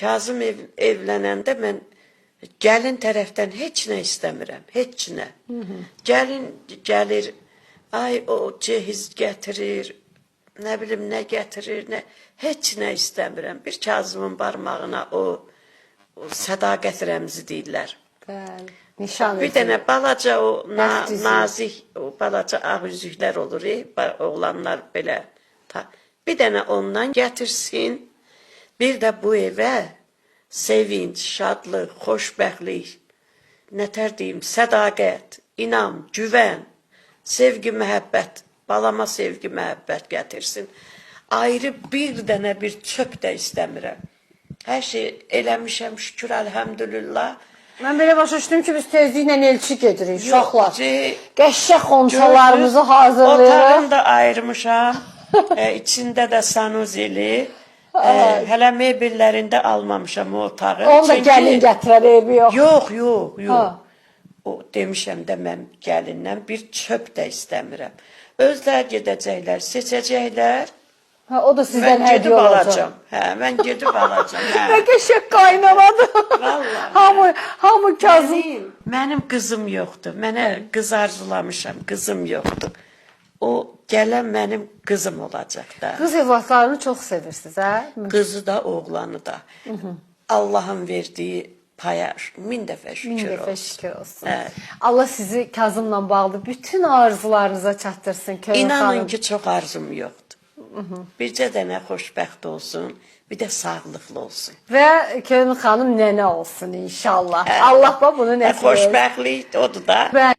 Kazım evlənəndə mən gəlin tərəfdən heç nə istəmirəm, heç nə. Gəlin gəlir, ay o cehiz gətirir, nə bilim nə gətirir, nə, heç nə istəmirəm. Bir Kazımın barmağına o sədaqət rəmzi deyirlər. Bəli. Nişan Bir dənə balaca o nazik, o balaca ağ üzüklər olur, oğlanlar belə. Bir dənə ondan gətirsin, bir də bu evə sevinç, şadlıq, xoşbəxtlik, nətər deyim, sədaqət, inam, güvən, sevgi, məhəbbət, balama sevgi, məhəbbət gətirsin. Ayrı bir dənə bir çöp də istəmirəm. Hər şey eləmişəm, şükür, əlhəmdülillah. Mən belə başa düşdüm ki, biz tezliklə elçi gedirik, uşaqlar. Qəşəng xonçalarımızı hazırlayırıq. Otağını da ayırmışam, içində də sanuzeli. Hələ mebellərində almamışam o otağı. Onu da gəlin gətirər, evi yox. Yox. O demişəm də mən gəlindən bir çöp də istəmirəm. Özlər gedəcəklər, seçəcəklər. O da sizdən hədiyyə olacaq. Mən gedib alacam. Nə qəşəng qaynanadır. Vallahi. Hamı Kazım. Mənim qızım yoxdur. Mənə qız arzulamışam, qızım yoxdur. O gələn mənim qızım olacaq da. Qız evlatlarını çox sevirsiniz, hə? Qızı da, oğlanı da. Allahın verdiyi paya min dəfə şükür olsun. Şükür olsun. Allah sizi Kazımla bağlı bütün arzularınıza çatdırsın. İnanın ki, çox arzum yoxdur. Bircə dənə xoşbəxt olsun, bir də sağlıqlı olsun. Və Könül xanım nənə olsun inşallah. Allah bunu nəsib etsin. Xoşbəxtlik odur da.